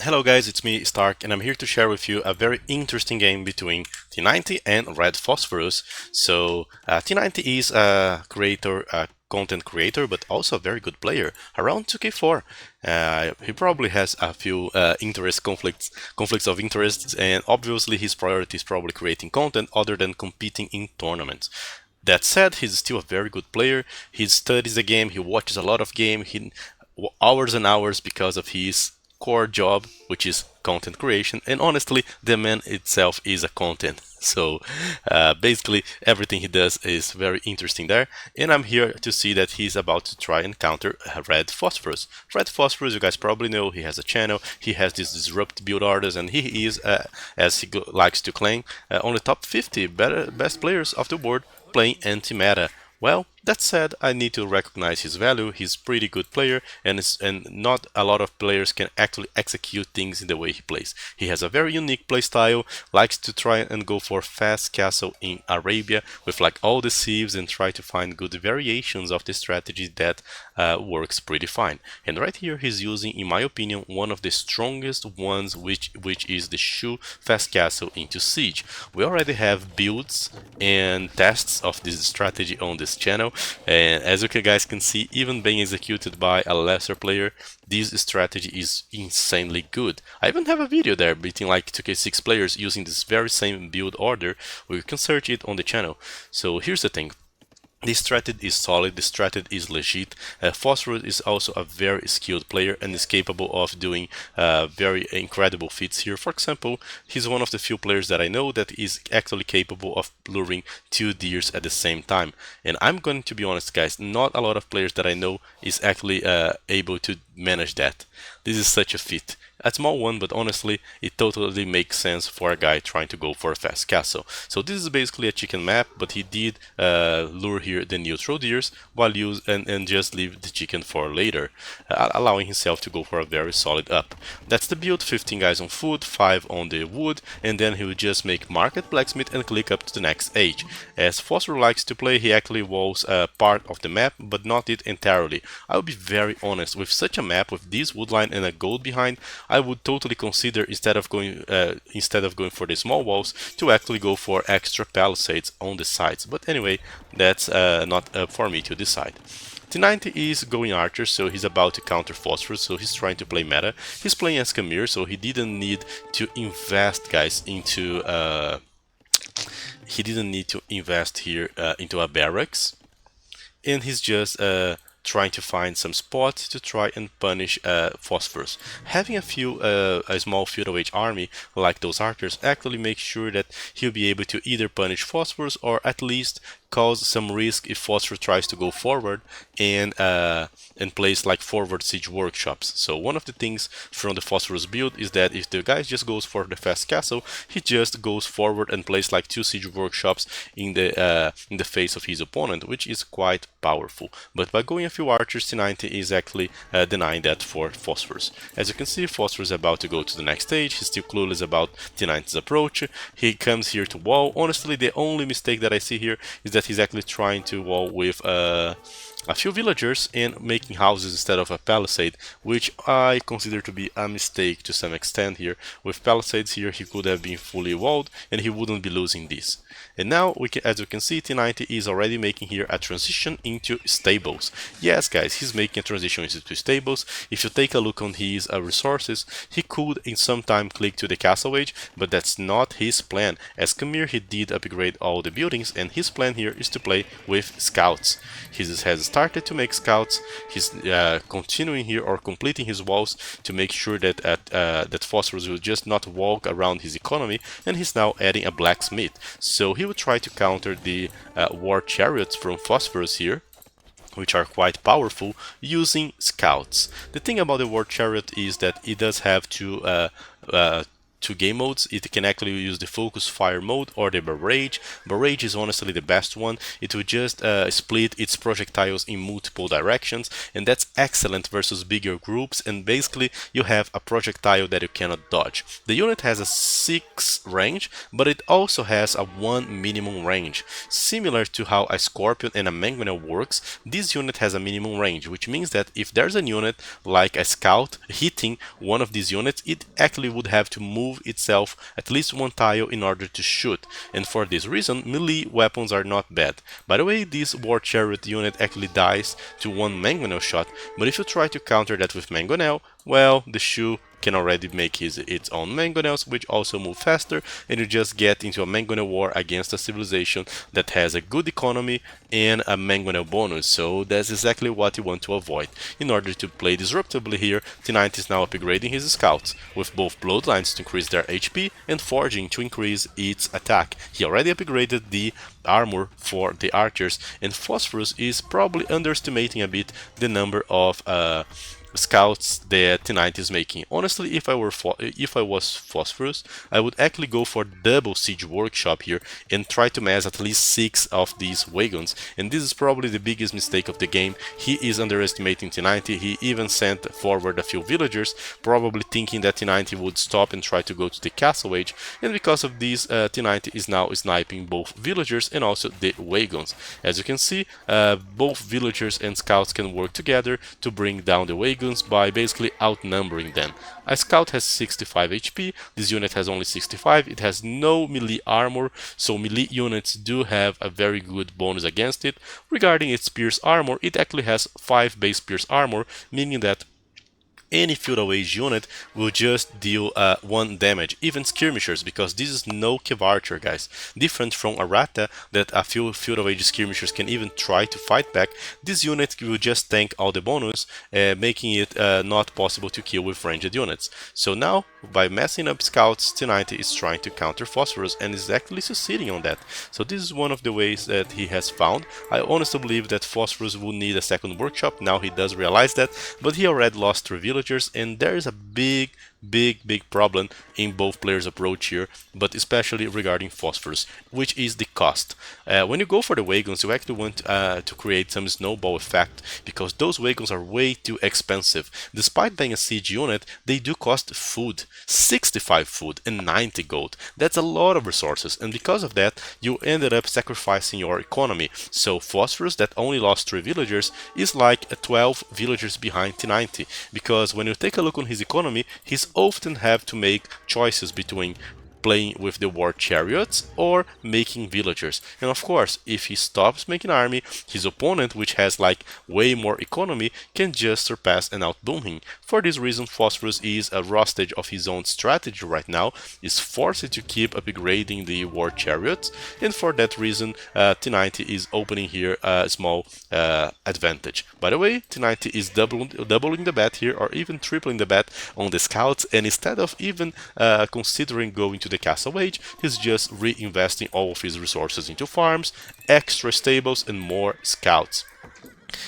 Hello guys, it's me, Stark, and I'm here to share with you a very interesting game between T90 and RedPhosphorus. T90 is a content creator, but also a very good player, around 2k4. He probably has a few conflicts of interest, and obviously his priority is probably creating content other than competing in tournaments. That said, he's still a very good player. He studies the game, he watches a lot of game, hours and hours because of his core job, which is content creation. And honestly, the man itself is a content. Basically, everything he does is very interesting there. And I'm here to see that he's about to try and counter RedPhosphorus. RedPhosphorus, you guys probably know, he has a channel, he has this disrupt build artist, and he is, as he likes to claim, on the top 50 best players of the world playing anti-meta. Well, that said, I need to recognize his value. He's a pretty good player, and not a lot of players can actually execute things in the way he plays. He has a very unique play style, likes to try and go for fast castle in Arabia with like all the sieves and try to find good variations of the strategy that works pretty fine. And right here he's using, in my opinion, one of the strongest ones, which is the Shu fast castle into siege. We already have builds and tests of this strategy on this channel. And as you guys can see, even being executed by a lesser player, this strategy is insanely good. I even have a video there beating like 2k6 players using this very same build order. We can search it on the channel. So here's the thing. This strategy is solid, the strategy is legit. Phosphorus is also a very skilled player and is capable of doing very incredible feats here. For example, he's one of the few players that I know that is actually capable of luring two deers at the same time. And I'm going to be honest, guys, not a lot of players that I know is actually able to manage that. This is such a feat. A small one, but honestly, it totally makes sense for a guy trying to go for a fast castle. So this is basically a chicken map, but he did lure here the neutral deers while and just leave the chicken for later, allowing himself to go for a very solid up. That's the build: 15 guys on foot, 5 on the wood, and then he will just make market blacksmith and click up to the next age. As Phosphor likes to play, he actually walls part of the map, but not it entirely. I'll be very honest, with such a map with this wood line and a gold behind, I would totally consider, instead of going for the small walls, to actually go for extra palisades on the sides. But anyway, that's not up for me to decide. T90 is going archer, so he's about to counter Phosphorus, so he's trying to play meta. He's playing as Khmer, so he didn't need to invest, guys, into here into a barracks, and he's just trying to find some spots to try and punish Phosphorus. Having a small feudal-age army like those archers actually makes sure that he'll be able to either punish Phosphorus or at least cause some risk if Phosphorus tries to go forward and place like forward siege workshops. So one of the things from the Phosphorus build is that if the guy just goes for the fast castle, he just goes forward and places like 2 siege workshops in the face of his opponent, which is quite powerful. But by going a few archers, T90 is actually denying that for Phosphorus. As you can see, Phosphorus is about to go to the next stage. He's still clueless about T90's approach. He comes here to wall. Honestly, the only mistake that I see here is that he's actually trying to wall with a few villagers and making houses instead of a palisade, which I consider to be a mistake to some extent here. With palisades here, he could have been fully walled and he wouldn't be losing this. And now, as you can see, T90 is already making here a transition into stables. Yes, guys, he's making a transition into stables. If you take a look on his resources, he could in some time click to the castle age, but that's not his plan. As Khmer, he did upgrade all the buildings, and his plan here is to play with scouts. He has started to make scouts. He's continuing here or completing his walls to make sure that that Phosphorus will just not walk around his economy, and he's now adding a blacksmith. So he will try to counter the war chariots from Phosphorus here, which are quite powerful, using scouts. The thing about the war chariot is that it does have two game modes. It can actually use the focus fire mode or the barrage. Barrage is honestly the best one. It will just split its projectiles in multiple directions, and that's excellent versus bigger groups, and basically you have a projectile that you cannot dodge. The unit has a 6 range, but it also has a 1 minimum range. Similar to how a Scorpion and a Mangonel works, this unit has a minimum range, which means that if there's a unit like a Scout hitting one of these units, it actually would have to move itself at least one tile in order to shoot, and for this reason melee weapons are not bad. By the way, this War Chariot unit actually dies to one Mangonel shot, but if you try to counter that with Mangonel, well, the Shu can already make its own Mangonels, which also move faster, and you just get into a Mangonel war against a civilization that has a good economy and a Mangonel bonus, so that's exactly what you want to avoid. In order to play disruptively here, T90 is now upgrading his scouts, with both bloodlines to increase their HP and forging to increase its attack. He already upgraded the armor for the archers, and Phosphorus is probably underestimating a bit the number of scouts that T90 is making. Honestly, if I was Phosphorus, I would actually go for double siege workshop here and try to mass at least 6 of these wagons, and this is probably the biggest mistake of the game. He is underestimating T90. He even sent forward a few villagers, probably thinking that T90 would stop and try to go to the castle age, and because of this, T90 is now sniping both villagers and also the wagons. As you can see, both villagers and scouts can work together to bring down the wagons by basically outnumbering them. A scout has 65 HP, this unit has only 65, it has no melee armor, so melee units do have a very good bonus against it. Regarding its pierce armor, it actually has 5 base pierce armor, meaning that any feudal age unit will just deal 1 damage, even skirmishers, because this is no Kev Archer, guys. Different from Arata, that a few feudal age skirmishers can even try to fight back, this unit will just tank all the bonus, making it not possible to kill with ranged units. So now, by messing up scouts, T90 is trying to counter Phosphorus and is actually succeeding on that. So this is one of the ways that he has found. I honestly believe that Phosphorus will need a second workshop, now he does realize that, but he already lost 3 villagers, and there is a big problem in both players' approach here, but especially regarding Phosphorus, which is the cost. When you go for the wagons, you actually want to create some snowball effect, because those wagons are way too expensive. Despite being a siege unit, they do cost food, 65 food and 90 gold. That's a lot of resources, and because of that, you ended up sacrificing your economy. So Phosphorus, that only lost 3 villagers, is like 12 villagers behind T90, because when you take a look on his economy, he's often have to make choices between playing with the war chariots or making villagers. And of course, if he stops making army, his opponent, which has like way more economy, can just surpass and outboom him. For this reason, Phosphorus is a hostage of his own strategy right now, is forced to keep upgrading the war chariots, and for that reason T90 is opening here a small advantage. By the way, T90 is doubling the bet here, or even tripling the bet on the scouts, and instead of even considering going to the castle age, he's just reinvesting all of his resources into farms, extra stables, and more scouts.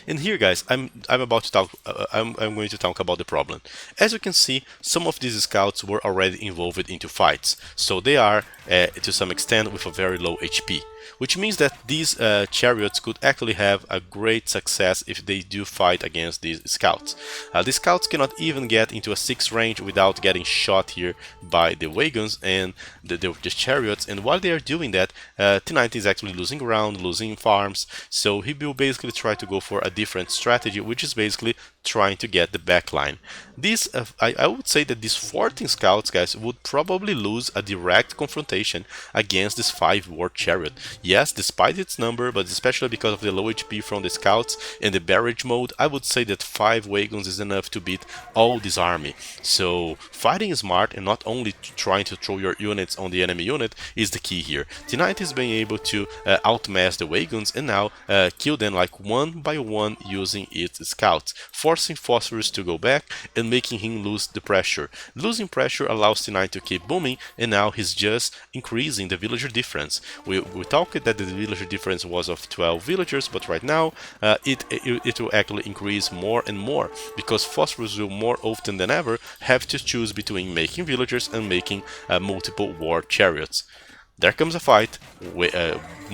And here, guys, I'm about to talk. I'm going to talk about the problem. As you can see, some of these scouts were already involved into fights, so they are to some extent with a very low HP, which means that these chariots could actually have a great success if they do fight against these scouts. The scouts cannot even get into a 6 range without getting shot here by the wagons and the chariots, and while they are doing that, T90 is actually losing ground, losing farms, so he will basically try to go for a different strategy, which is basically trying to get the backline. This, I would say that these 14 scouts, guys, would probably lose a direct confrontation against this 5 war chariot. Yes, despite its number, but especially because of the low HP from the scouts and the barrage mode, I would say that 5 wagons is enough to beat all this army. So fighting smart and not only trying to throw your units on the enemy unit is the key here. T90 is being able to outmass the wagons and now kill them like one by one using its scouts, forcing Phosphorus to go back and making him lose the pressure. Losing pressure allows T90 to keep booming, and now he's just increasing the villager difference. We talked that the villager difference was of 12 villagers, but right now it will actually increase more and more, because Phosphorus will more often than ever have to choose between making villagers and making multiple war chariots. There comes a fight.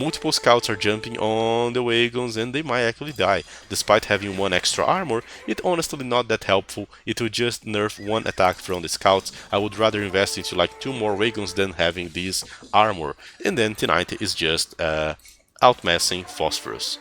Multiple scouts are jumping on the wagons and they might actually die. Despite having one extra armor, it's honestly not that helpful. It will just nerf one attack from the scouts. I would rather invest into like 2 more wagons than having this armor. And then T90 is just outmassing Phosphorus.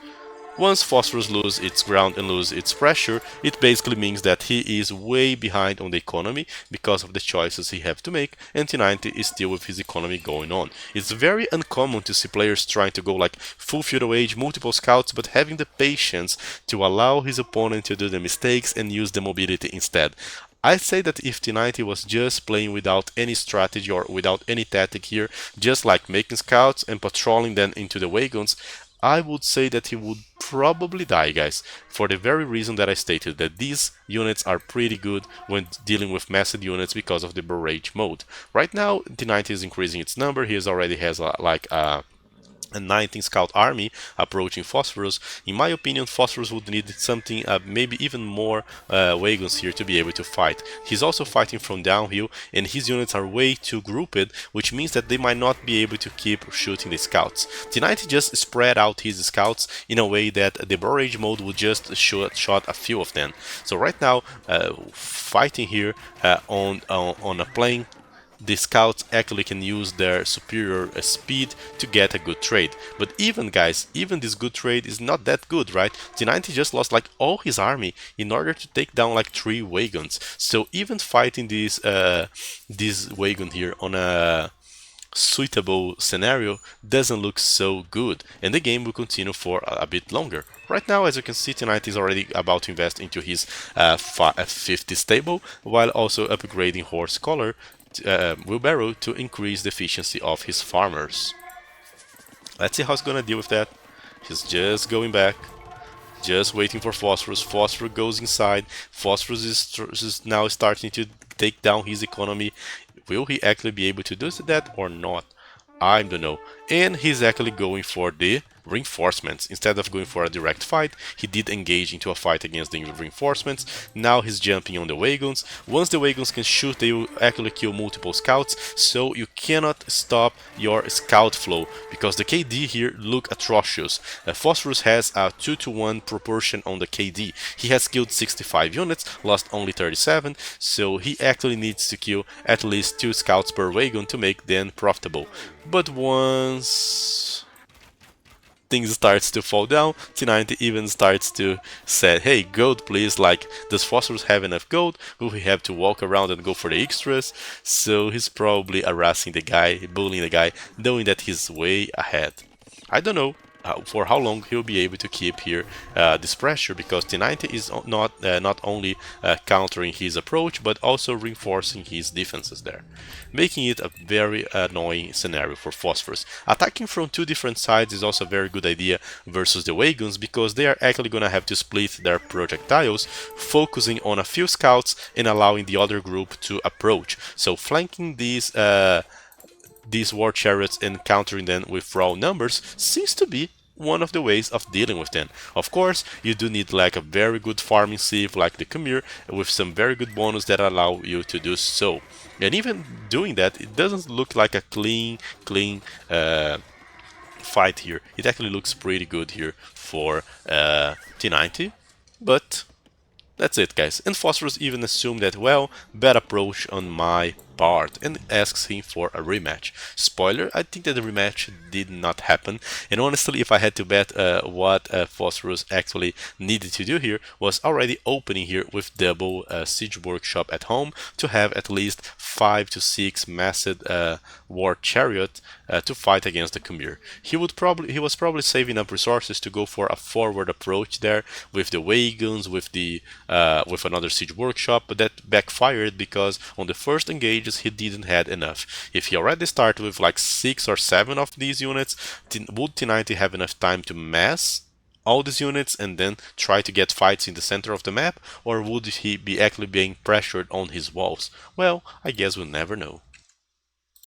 Once Phosphorus loses its ground and loses its pressure, it basically means that he is way behind on the economy because of the choices he have to make, and T90 is still with his economy going on. It's very uncommon to see players trying to go like full feudal age, multiple scouts, but having the patience to allow his opponent to do the mistakes and use the mobility instead. I'd say that if T90 was just playing without any strategy or without any tactic here, just like making scouts and patrolling them into the wagons, I would say that he would probably die, guys, for the very reason that I stated, that these units are pretty good when dealing with massive units because of the barrage mode. Right now, T90 is increasing its number. He already has a 19 scout army approaching Phosphorus. In my opinion, Phosphorus would need something, maybe even more wagons here to be able to fight. He's also fighting from downhill, and his units are way too grouped, which means that they might not be able to keep shooting the scouts. T90 just spread out his scouts in a way that the barrage mode would just shot a few of them. So right now, fighting here on a plane, the scouts actually can use their superior speed to get a good trade. But even guys, even this good trade is not that good, right? T90 just lost like all his army in order to take down like 3 wagons. So even fighting this wagon here on a suitable scenario doesn't look so good, and the game will continue for a bit longer. Right now, as you can see, T90 is already about to invest into his 50 stable, while also upgrading horse collar wheelbarrow to increase the efficiency of his farmers. Let's see how he's gonna deal with that. He's just going back, just waiting for Phosphorus. Phosphorus goes inside. Phosphorus is now starting to take down his economy. Will he actually be able to do that or not? I don't know. And he's actually going for the reinforcements. Instead of going for a direct fight, he did engage into a fight against the reinforcements. Now he's jumping on the wagons. Once the wagons can shoot, they will actually kill multiple scouts, so you cannot stop your scout flow, because the KD here look atrocious. Phosphorus has a 2-to-1 proportion on the KD. He has killed 65 units, lost only 37, so he actually needs to kill at least 2 scouts per wagon to make them profitable. But once things starts to fall down, T90 even starts to say, hey, gold please, like, does Phosphorus have enough gold? Will he have to walk around and go for the extras? So he's probably harassing the guy, bullying the guy, knowing that he's way ahead. I don't know for how long he'll be able to keep here this pressure, because T90 is not only countering his approach, but also reinforcing his defenses there, making it a very annoying scenario for Phosphorus. Attacking from 2 different sides is also a very good idea versus the wagons, because they are actually gonna have to split their projectiles, focusing on a few scouts and allowing the other group to approach. So flanking these war chariots and countering them with raw numbers seems to be one of the ways of dealing with them. Of course, you do need like a very good farming sieve like the Khmer, with some very good bonus that allow you to do so. And even doing that, it doesn't look like a clean fight here. It actually looks pretty good here for T90, but that's it, guys. And Phosphorus even assumed that, well, bad approach on my part, and asks him for a rematch. Spoiler, I think that the rematch did not happen, and honestly, if I had to bet what Phosphorus actually needed to do here, was already opening here with double siege workshop at home to have at least 5 to 6 massive war chariot to fight against the Khmer. He was probably saving up resources to go for a forward approach there with the wagons, with another siege workshop, but that backfired because on the first engages he didn't had enough. If he already started with like 6 or 7 of these units, would T90 have enough time to mass all these units and then try to get fights in the center of the map, or would he be actually being pressured on his walls? Well, I guess we'll never know.